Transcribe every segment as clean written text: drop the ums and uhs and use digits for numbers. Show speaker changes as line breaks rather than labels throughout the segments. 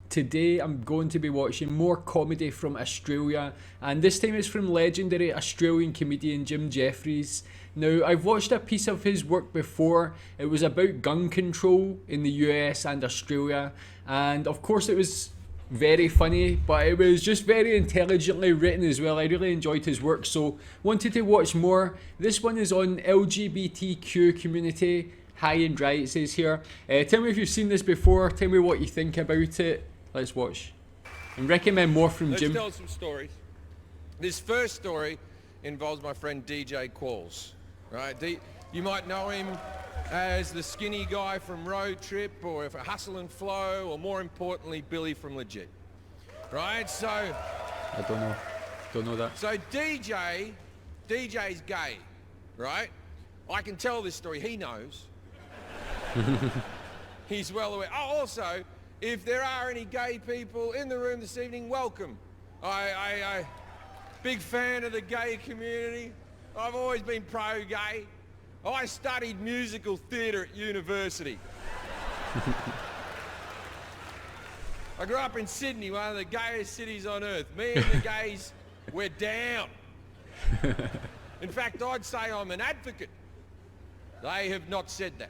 Today I'm going to be watching more comedy from Australia, and this time it's from legendary Australian comedian Jim Jefferies. Now, I've watched a piece of his work before. It was about gun control in the US and Australia, and of course it was very funny, but it was just very intelligently written as well. I really enjoyed his work, so wanted to watch more. This one is on LGBTQ community. High and dry, it says here. Tell me if you've seen this before. Tell me what you think about it. Let's watch. And recommend more from Jim.
Let's tell some stories. This first story involves my friend DJ Qualls. Right? You might know him as the skinny guy from Road Trip, or if Hustle and Flow, or more importantly, Billy from Legit. Right? So...
I don't know. Don't know that.
So DJ's gay. Right? I can tell this story. He knows. He's well aware. Oh, also, if there are any gay people in the room this evening, welcome. I big fan of the gay community. I've always been pro-gay. I studied musical theatre at university. I grew up in Sydney, one of the gayest cities on earth. Me and the gays, we're down. In fact, I'd say I'm an advocate. They have not said that.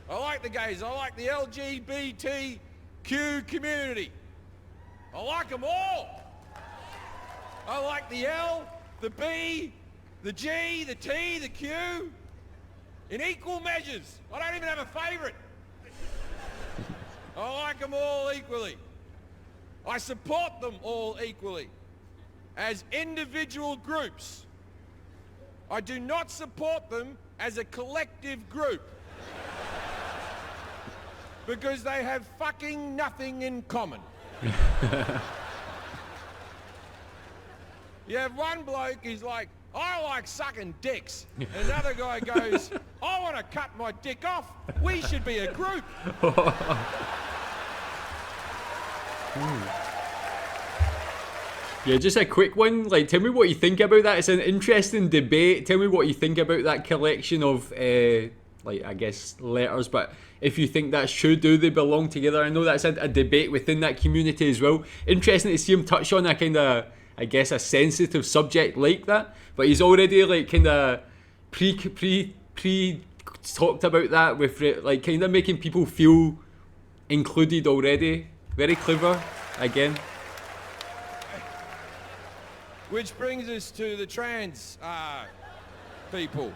I like the gays. I like the LGBTQ community. I like them all. I like the L, the B, the G, the T, the Q, in equal measures. I don't even have a favourite. I like them all equally. I support them all equally. As individual groups. I do not support them as a collective group. Because they have fucking nothing in common. You have one bloke, he's like, I like sucking dicks. And another guy goes, I want to cut my dick off. We should be a group.
Yeah, just a quick one. Like, tell me what you think about that. It's an interesting debate. Tell me what you think about that collection of, like, I guess, letters. But if you think that's true, do they belong together? I know that's a debate within that community as well. Interesting to see him touch on a kind of, I guess, a sensitive subject like that. But he's already, like, kind of pre talked about that with, like, kind of making people feel included already. Very clever, again.
Which brings us to the trans people.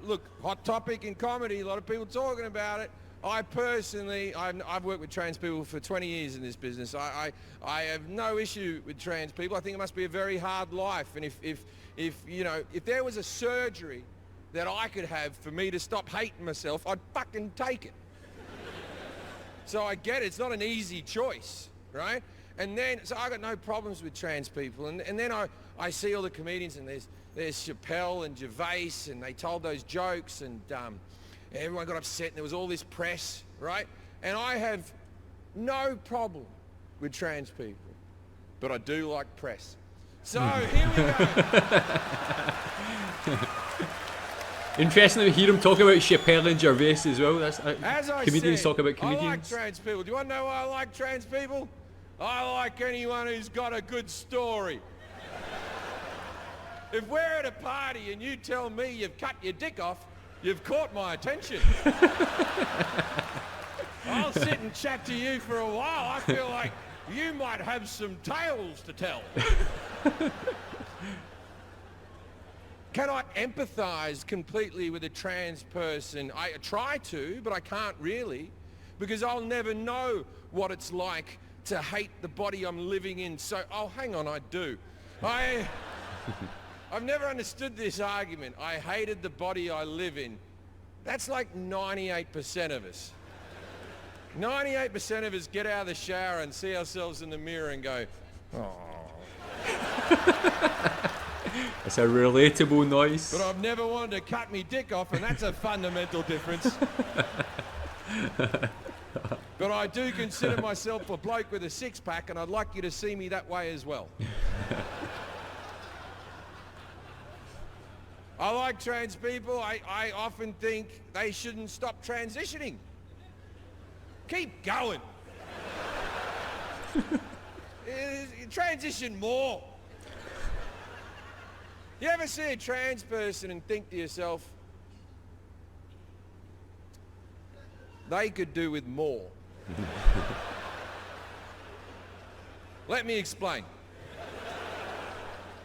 Look, hot topic in comedy, a lot of people talking about it. I personally, I've worked with trans people for 20 years in this business. I have no issue with trans people. I think it must be a very hard life. And if you know, if there was a surgery that I could have for me to stop hating myself, I'd fucking take it. So I get it, it's not an easy choice, right? And then, so I got no problems with trans people. And then I see all the comedians, and there's Chappelle and Gervais, and they told those jokes, and everyone got upset, and there was all this press, right? And I have no problem with trans people, but I do like press. So here we go.
Interesting to hear him talk about Chappelle and Gervais as well. That's
As I
comedians
said,
talk about comedians.
I like trans people. Do you want to know why I like trans people? I like anyone who's got a good story. If we're at a party and you tell me you've cut your dick off, you've caught my attention. I'll sit and chat to you for a while. I feel like you might have some tales to tell. Can I empathise completely with a trans person? I try to, but I can't really, because I'll never know what it's like to hate the body I'm living in. So, oh, hang on, I do. I've never understood this argument. I hated the body I live in. That's like 98% of us. 98% of us get out of the shower and see ourselves in the mirror and go, oh.
It's a relatable noise.
But I've never wanted to cut me dick off, and that's a fundamental difference. But I do consider myself a bloke with a six-pack, and I'd like you to see me that way as well. I like trans people. I often think they shouldn't stop transitioning. Keep going. Transition more. You ever see a trans person and think to yourself, they could do with more? Let me explain.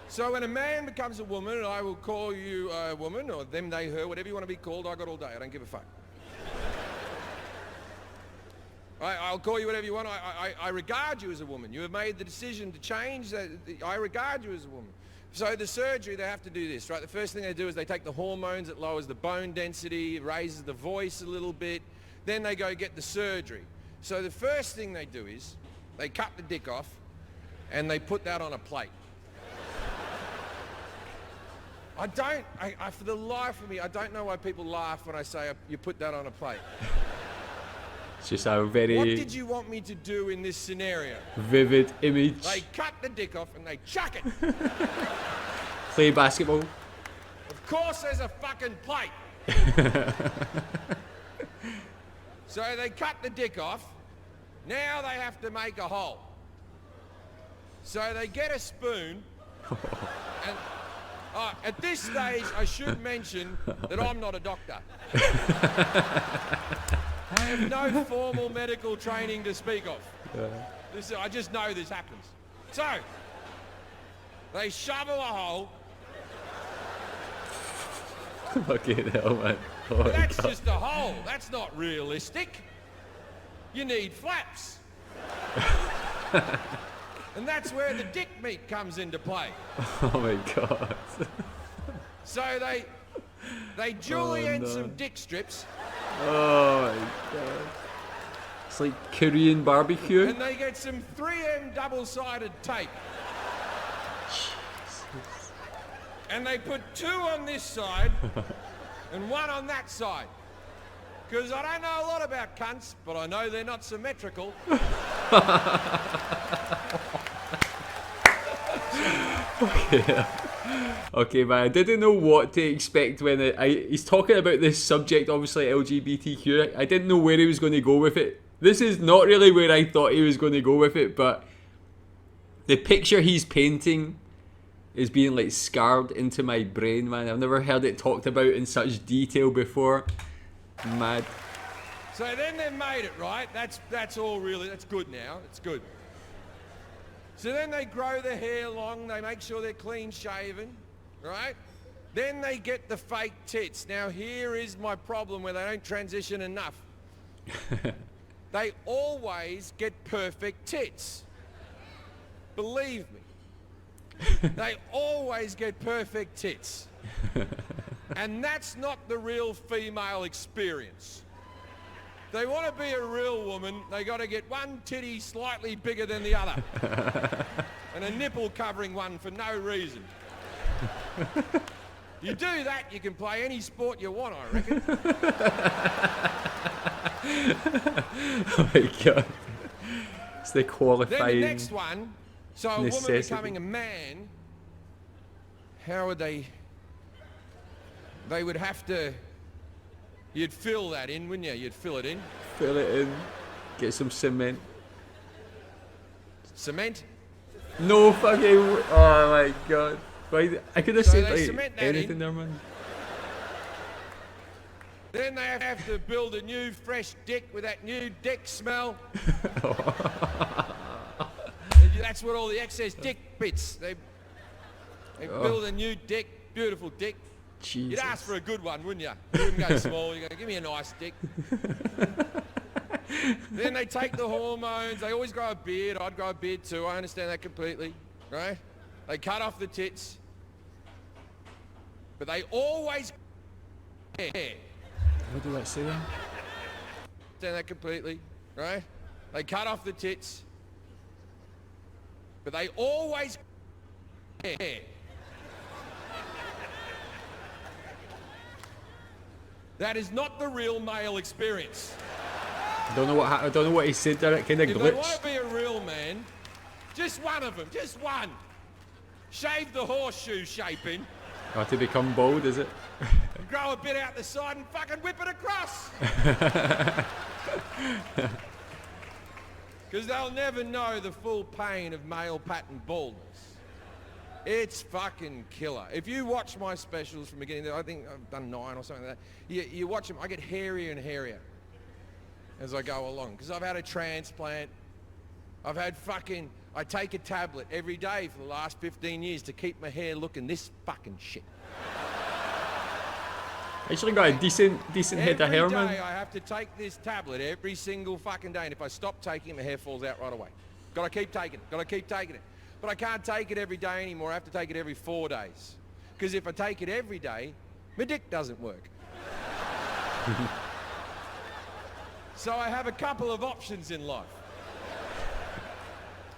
So when a man becomes a woman, and I will call you a woman, or them, they, her, whatever you want to be called, I got all day, I don't give a fuck. I'll call you whatever you want. I regard you as a woman. You have made the decision to change. I regard you as a woman. So the surgery, they have to do this, right? The first thing they do is they take the hormones, it lowers the bone density, it raises the voice a little bit. Then they go get the surgery. So the first thing they do is they cut the dick off and they put that on a plate. For the life of me, I don't know why people laugh when I say you put that on a plate.
It's just a very...
What did you want me to do in this scenario?
Vivid image.
They cut the dick off and they chuck it.
Play basketball.
Of course there's a fucking plate. So they cut the dick off. Now they have to make a hole. So they get a spoon and... at this stage, I should mention that I'm not a doctor. I have no formal medical training to speak of. I just know this happens. So, they shovel a hole.
Fucking hell, man. Oh
That's just a hole. That's not realistic. You need flaps. And that's where the dick meat comes into play.
Oh my God.
So they julienne some dick strips.
Oh my God. It's like Korean barbecue.
And they get some 3M double-sided tape.
Jesus.
And they put 2 on this side and 1 on that side. Because I don't know a lot about cunts, but I know they're not symmetrical.
Okay, man, I didn't know what to expect when he's talking about this subject, obviously LGBTQ. I didn't know where he was going to go with it. This is not really where I thought he was going to go with it, but the picture he's painting is being like scarred into my brain, man. I've never heard it talked about in such detail before. Mad.
So then they've made it, right? That's all really, that's good now, it's good. So then they grow their hair long, they make sure they're clean shaven, right? Then they get the fake tits. Now here is my problem where they don't transition enough. They always get perfect tits. Believe me. They always get perfect tits. And that's not the real female experience. They want to be a real woman, they got to get one titty slightly bigger than the other. And a nipple covering one for no reason. You do that, you can play any sport you want, I reckon.
Oh my God. It's the qualifying.
Then the next one, so a
necessity.
woman becoming a man, how would they would have to, you'd fill that in, wouldn't you? You'd fill it in.
Fill it in. Get some cement.
Cement?
No fucking... Oh my God. Right, I could have
So
said
they
like
cement that
anything
in.
there, man.
Then they have to build a new fresh dick with that new dick smell. That's what all the excess dick bits. They build a new dick, beautiful dick.
Jesus.
You'd ask for a good one, wouldn't you? You wouldn't go small, you go, give me a nice dick. Then they take the hormones, they always grow a beard, I'd grow a beard too, I understand that completely, right? They cut off the tits, but they always hair.
What do I say then?
Understand that completely, right? They cut off the tits, but they always hair. That is not the real male experience.
I don't know what he said there. It kind of
If they
glitched.
want to be a real man, just one of them, just one. Shave the horseshoe shape in.
Oh, to become bald, is it?
Grow a bit out the side and fucking whip it across. Because they'll never know the full pain of male pattern baldness. It's fucking killer. If you watch my specials from beginning, I think I've done 9 or something like that, you watch them, I get hairier and hairier as I go along. Because I've had a transplant. I've had fucking, I take a tablet every day for the last 15 years to keep my hair looking this fucking shit.
Actually got a decent head of hair,
Every
man.
day I have to take this tablet every single fucking day, and if I stop taking it, my hair falls out right away. Gotta keep taking it, gotta keep taking it. But I can't take it every day anymore, I have to take it every 4 days. Because if I take it every day, my dick doesn't work. So I have a couple of options in life.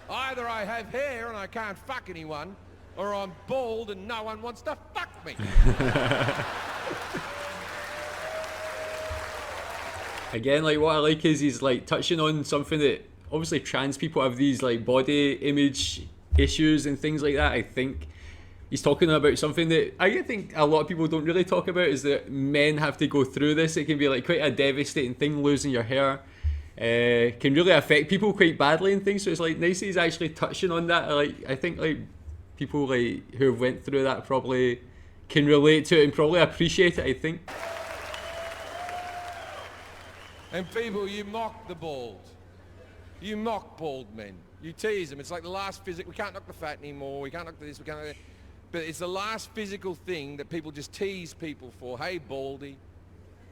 Either I have hair and I can't fuck anyone, or I'm bald and no one wants to fuck me.
Again, like what I like is he's like touching on something that obviously trans people have these like body image issues and things like that. I think he's talking about something that I think a lot of people don't really talk about, is that men have to go through this. It can be like quite a devastating thing, losing your hair. Can really affect people quite badly and things. So it's like nice that he's actually touching on that. I think like people like who have went through that probably can relate to it and probably appreciate it, I think.
And people, you mock the bald. You mock bald men. You tease them. It's like the last physical, we can't knock the fat anymore, we can't knock this, we can't knock that. But it's the last physical thing that people just tease people for. Hey, baldy.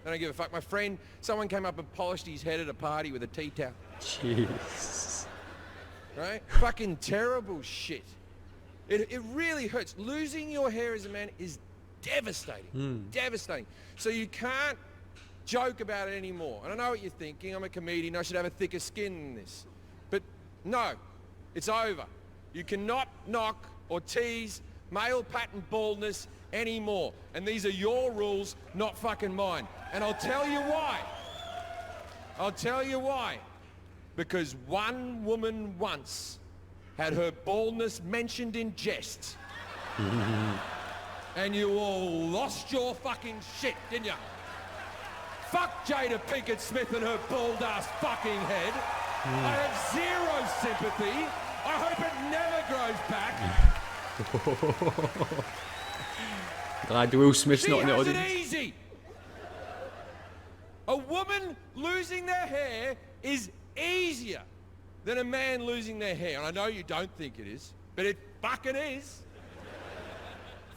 I don't give a fuck. My friend, someone came up and polished his head at a party with a tea towel.
Jeez.
Right? Fucking terrible shit. It really hurts. Losing your hair as a man is devastating. Devastating. So you can't joke about it anymore. And I know what you're thinking. I'm a comedian. I should have a thicker skin than this. But no, it's over. You cannot knock or tease male pattern baldness anymore. And these are your rules, not fucking mine. And I'll tell you why. I'll tell you why. Because one woman once had her baldness mentioned in jest. And you all lost your fucking shit, didn't you? Fuck Jada Pinkett Smith and her bald ass fucking head. I have zero sympathy. I hope it never grows back.
Glad Will Smith's
She
not in the
has it
audience.
easy. A woman losing their hair is easier than a man losing their hair. And I know you don't think it is, but it fucking is.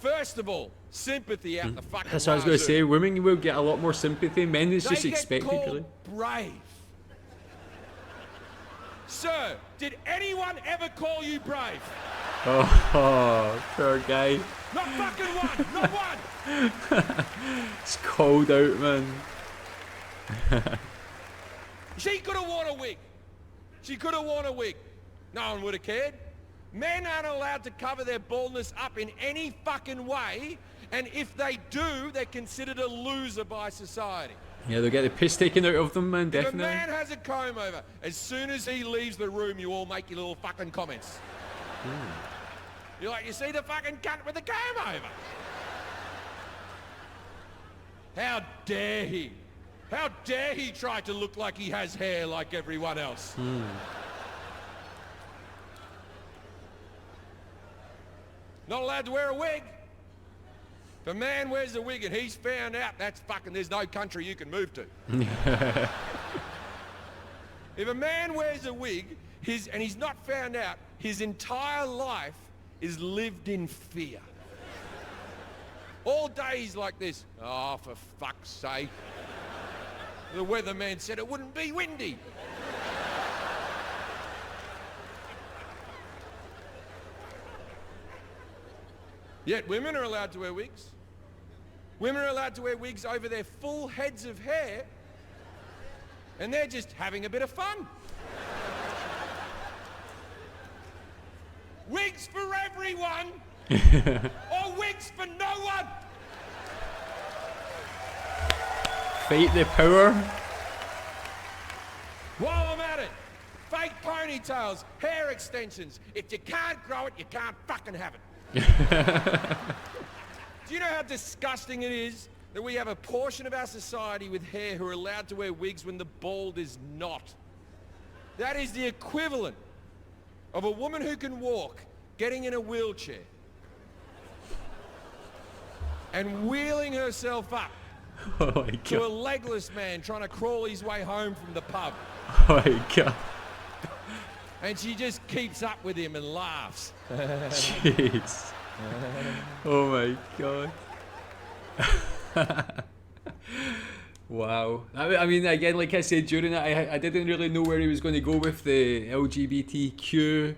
First of all, sympathy out the fucking
That's what I was going to
wazoo.
say. Women will get a lot more sympathy. Men is just
They get
expected,
called
really.
brave. Sir, did anyone ever call you brave?
Oh, poor guy.
Not fucking one, not one.
It's cold out, man.
She could have worn a wig. She could have worn a wig. No one would have cared. Men aren't allowed to cover their baldness up in any fucking way, and if they do, they're considered a loser by society.
Yeah, they'll get the piss taken out of them, man,
If a
definitely.
man has a comb over, as soon as he leaves the room, you all make your little fucking comments. You're like, you see the fucking cunt with the comb over? How dare he? How dare he try to look like he has hair like everyone else? Not allowed to wear a wig. If a man wears a wig and he's found out, that's fucking, there's no country you can move to. If a man wears a wig and he's not found out, his entire life is lived in fear. All day he's like this. Oh, for fuck's sake. The weatherman said it wouldn't be windy. Yet women are allowed to wear wigs. Women are allowed to wear wigs over their full heads of hair, and they're just having a bit of fun. Wigs for everyone, or wigs for no one.
Fight the power.
While I'm at it, fake ponytails, hair extensions. If you can't grow it, you can't fucking have it. Do you know how disgusting it is that we have a portion of our society with hair who are allowed to wear wigs when the bald is not? That is the equivalent of a woman who can walk getting in a wheelchair and wheeling herself up
Oh my
to a
god.
legless man trying to crawl his way home from the pub.
Oh my god.
And she just keeps up with him and laughs.
Jeez. Oh my god. Wow. I mean, again, like I said during it, I didn't really know where he was going to go with the LGBTQ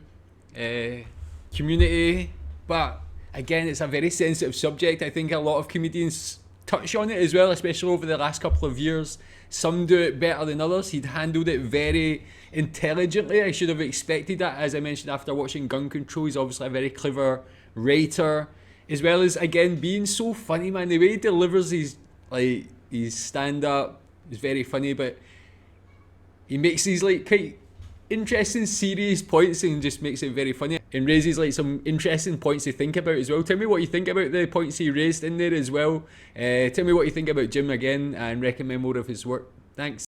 community, but again, it's a very sensitive subject. I think a lot of comedians touch on it as well, especially over the last couple of years. Some do it better than others. He'd handled it very intelligently. I should have expected that. As I mentioned after watching Gun Control, he's obviously a very clever writer, as well as, again, being so funny, man. The way he delivers his stand-up is very funny, but he makes these like quite interesting, serious points and just makes it very funny and raises like some interesting points to think about as well. Tell me what you think about the points he raised in there as well. Tell me what you think about Jim again, and recommend more of his work. Thanks.